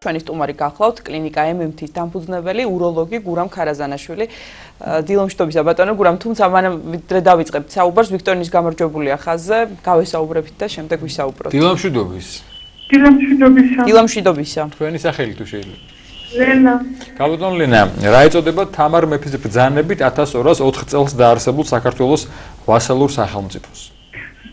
ჩვენი სტუმარი გახლავთ კლინიკა MMT-ის დამფუძნებელი უროლოგი გურამ ქარაზანაშვილი. დილომშვიდობისა ბატონო გურამ, თუმცა მანამ ვიდრე დავიწყებთ საუბარს, ვიქტორინის გამარჯვებულია ხაზზე, გავესაუბრებთ და შემდეგ ვისაუბროთ. დილომშვიდობისა. თქვენი სახელი თუ შეიძლება. ლენა. გაბატონო ლენა, რა ეწოდება თამარ მეფის ბრძანებით 1204 წელს დაარსებულ საქართველოს ვასალურ სახელმწიფოს?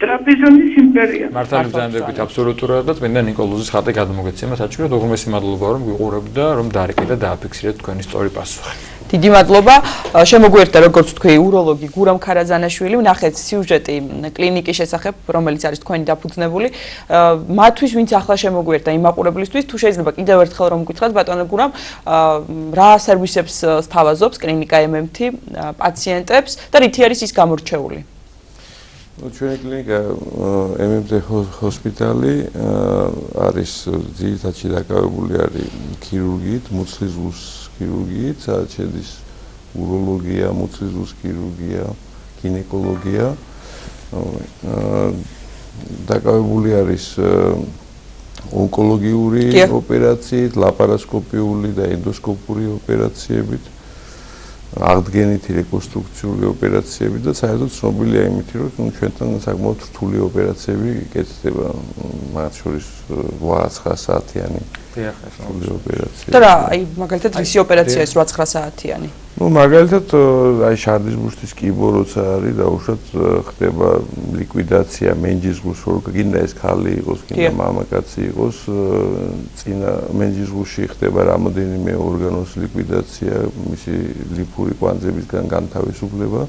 ტრაპიზონის იმპერია. მართალი ბრძანებით აბსოლუტურად და წმინდა ნიკოლოზის ხატი გადმოგეცემა საჭიროდ უღრმესი მადლობა რომ გიყურებთ და რომ დაარეკეთ და დააფიქსირეთ თქვენი სწორი პასუხი. დიდი მადლობა. შემოგვიერთდა როგორც თქვი უროლოგი გურამ ქარაზანაშვილი, ვნახეთ სიუჟეტი კლინიკის შესახებ, რომელიც არის თქვენი დაფუძნებული. მათთვის ვინც ახლა შემოგვიერთდა იმაყურებლისთვის, თუ შეიძლება კიდევ ერთხელ რომ გითხრათ ბატონო გურამ, რა სერვისებს სთავაზობს კლინიკა MMT პაციენტებს და რითი არის ის გამორჩეული? ჩვენი კლინიკა MMT ჰოსპიტალი არის ძირითადად დაკავებული არის ქირურგიით, მუცლის ზღვის ქირურგიით, სადაც შედის უროლოგია, მუცლის ზღვის ქირურგია, გინეკოლოგია. დაკავებული არის ონკოლოგიური ოპერაციით, ლაპარასკოპიული და ენდოსკოპური ოპერაციებით. აღდგენითი რეკონსტრუქციული ოპერაციები და საერთოდ ცნობილია იმით, რომ ჩვენთან საკმაოდ რთული ოპერაციები კეთდება, მათ შორის 8-9 საათიანი რთული ოპერაციები. და რა, აი მაგალითად რისი ოპერაცია ის 8-9 საათიანი? მაგალითად აი შარდის ბუშტის კიბო როცა არის და უშუალოდ ხდება ლიკვიდაცია მენჯის ზღვის, რო გინდა ეს ქალი იყოს, გინდა მამაკაცი იყოს, წინა მენჯის ზღვში ხდება რამოდენიმე ორგანოს ლიკვიდაცია, მისი ლიფური კვანძებისგან განთავისუფლება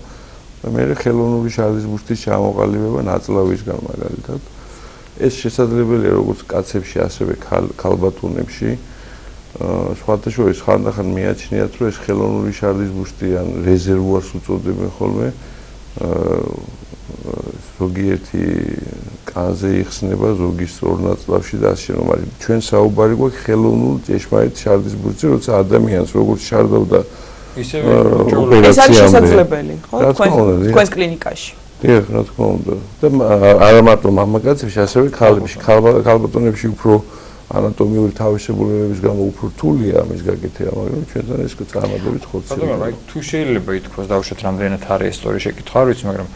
და მერე ხელოვნური შარდის ბუშტის ჩამოყალიბება ნაწლავისგან მაგალითად. ეს შესაძლებელია როგორც კაცებში, ასევე ქალბატონებში. სხვათა შორის ხანდახან მიაჩნიათ, რომ ეს ხელოვნური შარდის ბუშტი ან რეზერვუარს უწოდებენ ხოლმე, ზოგიერთი კანზე იხსნება, ზოგის ორ ნაწლავში და ასე რომ არის. ჩვენ საუბარი გვაქვს ხელოვნურ ჭეშმარიტ შარდის ბუშტზე, როცა ადამიანს როგორც შარდავდა ისევე ეს არის შესაძლებელი, ხო? თქვენს კლინიკაში. დიახ, რა თქმა უნდა. და არა მარტო მამაკაცებში, ასევე ქალებში, ქალბატონებში უფრო ანატომიური თავისებურებების გამო უფრო რთულია ამის გაკეთება, მაგრამ ჩვენთან ეს წარმატებით ხორციელდება. ბატონო, თუ შეიძლება ითქვას, დავუშვათ რამდენად არის ისტორიის შეკითხვა, არ ვიცი, მაგრამ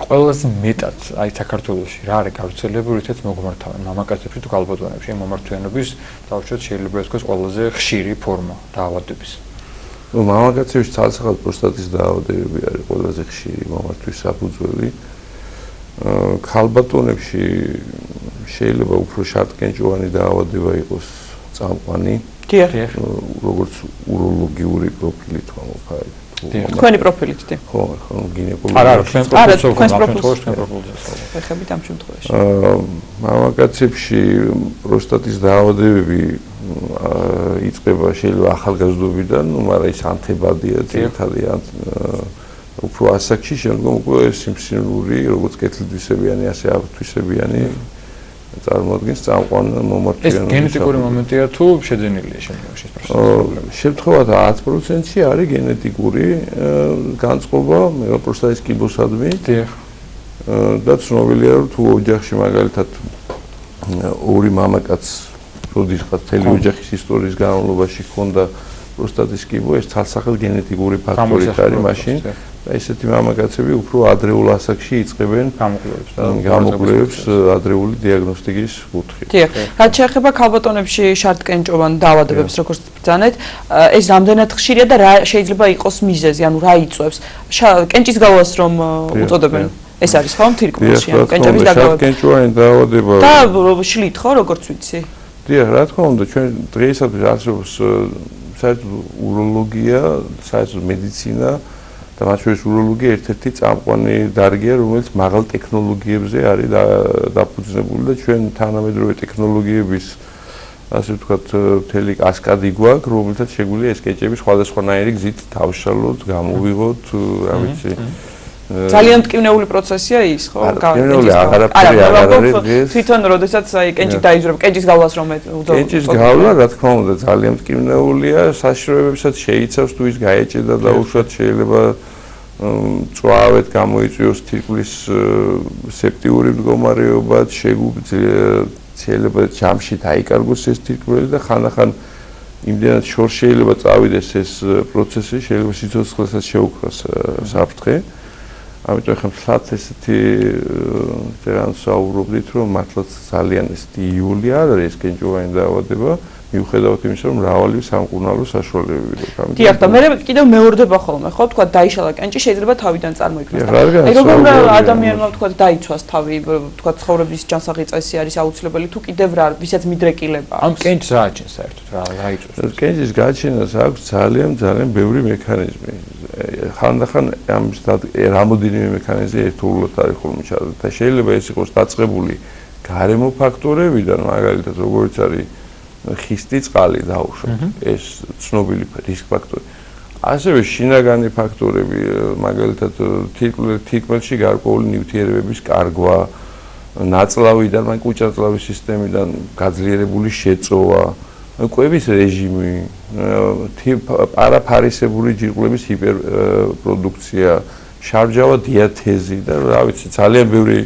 ყველაზე მეტად აი საქართველოში რა არის გავრცელებული, რითაც მოგმართავენ მამაკაცებში თუ ქალბატონებში, მომართვიანობის დავუშვათ შეიძლება ითქვას ყველაზე ხშირი ფორმა დაავადების. მამაკაცებში ცალსახად პროსტატის დაავადებები არის ყველაზე ხშირი მომართვის საფუძველი. ქალბატონებში შეიძლება უფრო შარტკენჭოვანი დაავადება იყოს წამყვანი. დიახ. როგორც უროლოგიური პროფილით ვამოფარებ. თქვენი პროფილით დი. ხო, გინეკოლოგია. არა, თქვენ პროფილს. პროფილს. ეხებით ამ შემთხვევაში. მამაკაცებში პროსტატის დაავადებები იწყება შეიძლება ახალგაზრდობიდან, მაგრამ ის ანთებადია ძირითადად უფრო ასაკში, შემდგომ უკვე სიმსივნური, როგორც კეთილდვისებიანი, ასე აბთვისებიანი წარმოადგენს წამყვან მომართვიანობას. ეს გენეტიკური მომენტია თუ შეძენილია შემდგომში პროცესი? შემთხვევათა 10%-ში არის გენეტიკური განწყობა პროსტატის კიბოსადმი. დიახ. და ცნობილია, რომ თუ ოჯახში მაგალითად ორი მამაკაც როდესაც მთელი ოჯახის ისტორიის განმავლობაში ჰქონდა პროსტატის კიბო, ეს ცალსახად გენეტიკური ფაქტორით არის მაშინ. და ესეთი მამაკაცები უფრო ადრეულ ასაკში იწყებენ გამოკვლევებს ადრეული დიაგნოსტიკის კუთხით. დიახ. რაც შეეხება ქალბატონებში შარტკენჭოვან დაავადებებს, როგორც ბრძანეთ, ეს რამდენად ხშირია და რა შეიძლება იყოს მიზეზი, ანუ რა იწვევს? კენჭის გავლას რომ უწოდებენ. ეს არის ხო თირკმელში, ანუ კენჭების დაგავება. შარტკენჭოვანი დაავადება და შლით ხო, როგორც ვიცი? დიახ, რა თქმა უნდა, ჩვენ დღეისათვის არსებობს საერთოდ უროლოგია, საერთოდ მედიცინა და მათ შორის უროლოგია ერთ-ერთი წამყვანი დარგია, რომელიც მაღალ ტექნოლოგიებზე არის დაფუძნებული და ჩვენ თანამედროვე ტექნოლოგიების ასე ვთქვათ, მთელი კასკადი გვაქვს, რომელთაც შეგვიძლია ეს კენჭები სხვადასხვანაირი გზით დავშალოთ, გამოვიღოთ, რა ვიცი. ძალიან მტკივნეული პროცესია ის, ხო? მტკივნეული აღარაფერი არ არის დღეს. თვითონ როდესაც აი კენჭი დაიძრება, კენჭის გავლას რომ უწოდებს. კენჭის გავლა, რა თქმა უნდა, ძალიან მტკივნეულია, საშიშროებებსაც შეიცავს თუ ის გაეჭედა და უშუალოდ შეიძლება წვავეთ გამოიწვიოს თირკმლის სეპტიური მდგომარეობა, შეიძლება ჯამში დაიკარგოს ეს თირკმელი და ხანდახან იმდენად შორს შეიძლება წავიდეს ეს პროცესი, შეიძლება სიცოცხლესაც შეუქმნას საფრთხე. ამიტომ ხომ სად ესეთი წერან საუბრობდით, რომ მართლაც ძალიან ესეთი იული არ არის კენჭოვანი დაავადება, მიუხედავად იმისა, რომ მრავალი სამკურნალო საშუალებები აქვს. დიახ, და მე კიდევ მეორდება ხოლმე, ხო, თქვა დაიშალა კენჭი, შეიძლება თავიდან წარმოიქმნას. აი როგორ ადამიანმა თქვა დაიცვას თავი, თქვა ცხოვრების ჯანსაღი წესი არის აუცილებელი თუ კიდევ რა, ვისაც მიდრეკილება აქვს. ამ კენჭს რა აჩენს საერთოდ, რა იწვევს? კენჭის გაჩენას აქვს ძალიან ბევრი მექანიზმი. ხანდახან ამის რამოდენიმე მექანიზმი ერთდროულად არის ხოლმე ჩადებული და შეიძლება ეს იყოს დაწყებული გარემო ფაქტორებიდან, მაგალითად როგორც არის ხისტი წყალი დაუშვათ, ეს ცნობილი რისკ ფაქტორი. ასევე შინაგანი ფაქტორები, მაგალითად თირკმელში გარკვეული ნივთიერებების კარგვა, ნაწლავიდან, კუჭაწლავის სისტემიდან გაძლიერებული შეწოვა, კვების რეჟიმი, პარაფარისებური ჯირკვლების ჰიპერპროდუქცია, შარჯავა დიათეზი და რა ვიცი, ძალიან ბევრი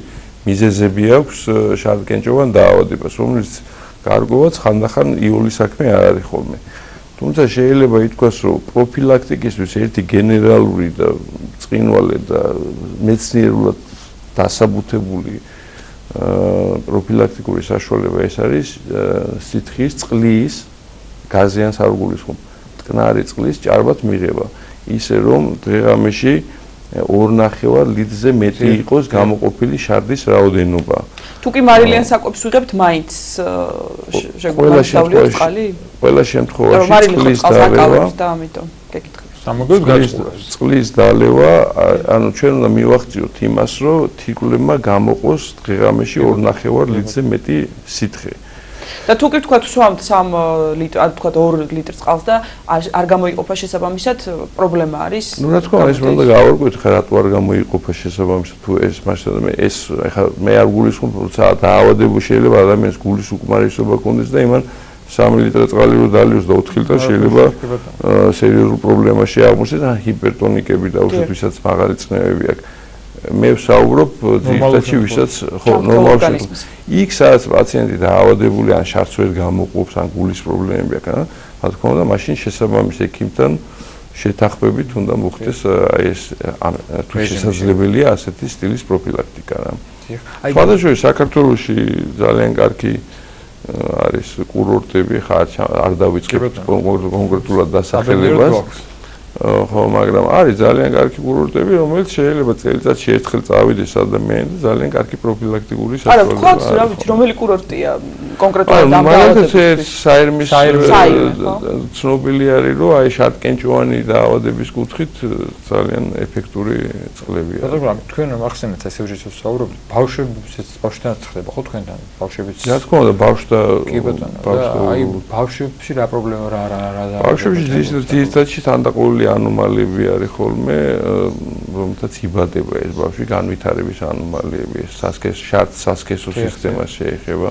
მიზეზები აქვს შარდკენჭოვან დაავადებას, რომელიც გარკვევაც ხანდახან იული საქმე არ არის ხოლმე. თუმცა შეიძლება ითქვას, რომ პროფილაქტიკისთვის ერთი გენერალური და ბრწყინვალე და მეცნიერულად დასაბუთებული პროფილაქტიკური საშუალება ეს არის სითხის წყლის გაზიან სარგულისხმობ, მტკნარი წყლის ჭარბად მიღება, ისე რომ დღე-ღამეში 2.5 ლიტრზე მეტი იყოს გამოყოფილი შარდის რაოდენობა. თუ კი მარილიან საკვებს ვიღებთ, მაინც შეგვიძლია წყალი? ყველა შემთხვევაში წყლის დალევა და ამიტომ გეკითხები. სამოგებს გაწყურებს. წყლის დალევა, ანუ ჩვენ უნდა მივახციოთ იმას, რომ თირკმლებმა გამოყოს დღე-ღამეში 2.5 ლიტრზე მეტი სითხე. და თუ კი თქვა სვამთ 3 ლიტრი, ან თქვა 2 ლიტр წყალს და არ გამოიყოფა შესაბამისად, პრობლემა არის? ნუ რა თქმა უნდა, ეს უნდა გავარკვევთ, ხა რატო არ გამოიყოფა შესაბამისად, თუ ეს მაშინ ეხლა მე არ გულისხმობ, როცა დაავადებული შეიძლება ადამიანს გულის უკმარისობა ქონდეს და იმან 3 ლიტრი წყალი რო დალიოს და 4 ლიტრი შეიძლება სერიოზულ პრობლემაში აღმოჩნდეს, ან ჰიპერტონიკები და უშუალოდ ვისაც მაღალი წნევები აქვს. მე ვსაუბრობ ძირითადად ვისაც ხო ნორმალურად იქ სადაც პაციენტი დაავადებული ან შარდს ვერ გამოყოფს ან გულის პრობლემები აქვს, რა თქმა უნდა, მაშინ შესაბამის ექიმთან შეთანხმებით უნდა მოხდეს აი ეს თუ შესაძლებელია ასეთი სტილის პროფილაქტიკა რა. სხვადასხვა საქართველოში ძალიან კარგი არის კურორტები, ხა არ დავიწყებ კონკრეტულად დასახელებას. ხო, მაგრამ არის ძალიან კარგი კურორტები, რომელიც შეიძლება წელიწადში ერთხელ წავიდეს ადამიანი და ძალიან კარგი პროფილაქტიკური საშუალება. არა, თქვა, რა ვიცი, რომელი კურორტია კონკრეტულად ამ დაავადების? საირმის ცნობილი არის, რომ აი შარდკენჭოვანი დაავადების კუთხით ძალიან ეფექტური წყლებია. მაგრამ თქვენ ახსენეთ ეს სიუჟეტს ვსაუბრობთ, ბავშვებიც ხდება ხო თქვენთან? ბავშვებიც. რა თქმა უნდა, ბავშვთა კი ბატონო, აი ბავშვებში რა პრობლემა რა ბავშვებში ძირითადად თანდაყოლილი ანომალიები არის ხოლმე, რომელთაც იბადება ეს ბავშვი, განვითარების ანომალიები, სასქესო სისტემას შეეხება,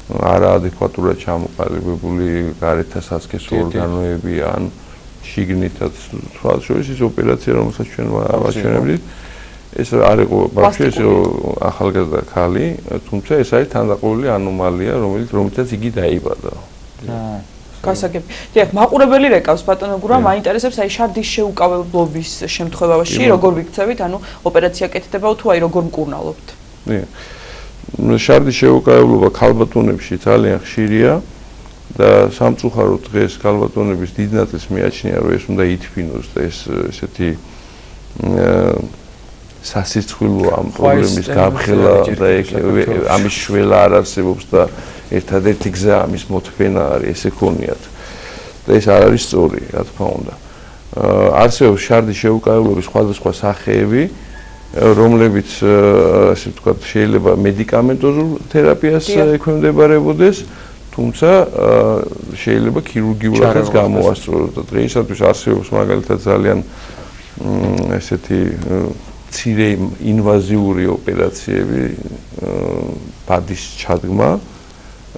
არაადეკვატურად ჩამოყალიბებული გარეთა სასქესო ორგანოები ან შიგნითაც სხვა შორის ის ოპერაცია, რომელსაც ჩვენ ვაჩვენებდით, ეს არ იყო ბავშვი, ეს ახალგაზრდა ქალი, თუმცა ეს არის თანდაყოლილი ანომალია, რომელთაც იგი დაიბადა. გასაგები. დიახ, მაყურებელი რეკავს ბატონო გურამ, მაინტერესებს აი შარდის შეუკავებლობის შემთხვევაში როგორ ვიქცევით, ანუ ოპერაცია კეთდება თუ აი როგორ მკურნალობთ? შარდის შეუკავებლობა ქალბატონებში ძალიან ხშირია და სამწუხაროდ დღეს ქალბატონების დიდ ნაწილს მიაჩნია, რომ ეს უნდა ითფინოს და ეს ესეთი სასიცხვილო ამ პრობლემის გაფრთხილა და ამის შველა არ არსებობს და ერთადერთი გზა ამის მოთფენა არის, ესე ქონიათ. და ეს არ არის სწორი, რა თქმა უნდა. არსებობს შარდის შეუკავებლობის სხვადასხვა სახეები, რომლებიც ასე ვთქვათ, შეიძლება მედიკამენტოზურ თერაპიას ექვემდებარებოდეს, თუმცა შეიძლება ქირურგიულადაც გამოასწოროს და დღეისათვის არსებობს მაგალითად ძალიან ესეთი მცირე ინვაზიური ოპერაციები, ბადის ჩადგმა,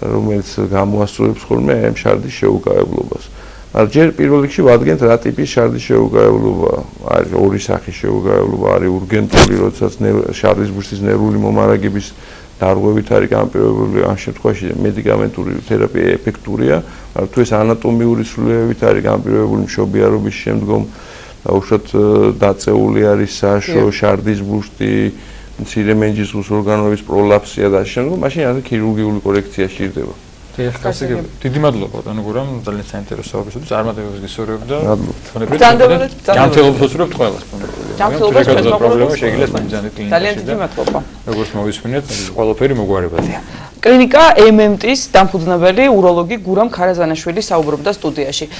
რომელიც გამოასწორებს ხოლმე ამ შარდის შეუკავებლობას. მაგრამ ჯერ პირველ რიგში ვადგენთ რა ტიპის შარდის შეუკავებლობა არის, ორი სახის შეუკავებლობა არის ურგენტული, როდესაც შარდის ბურსის ნერვული მომარაგების დარღვევით არის განპირობებული, ამ შემთხვევაში მედიკამენტური თერაპია ეფექტურია, მაგრამ თუ ეს ანატომიური სრულიებით არის განპირობებული მშობიარობის შემდგომ, დაუშვათ დაწეული არის საშო, შარდის ბუშტი, მცირე მენჯისყრის ორგანოების პროლაფსია და შემდგომ, მაშინ ასე ქირურგიული კორექცია სჭირდება. დიდი მადლობა ბატონო გურამ, ძალიან საინტერესო საუბრისათვის, წარმატებებს გისურვებ და ჯანმრთელობას ვუსურვებთ ყველას. ჯანმრთელობას პრობლემა შეგიძლიათ მომძანეთ კლინიკაში. ძალიან დიდი მადლობა. როგორც მოვისმინეთ, ყველაფერი მოგვარებადია. კლინიკა MMT-ის დამფუძნებელი უროლოგი გურამ ქარაზანაშვილი საუბრობდა სტუდიაში.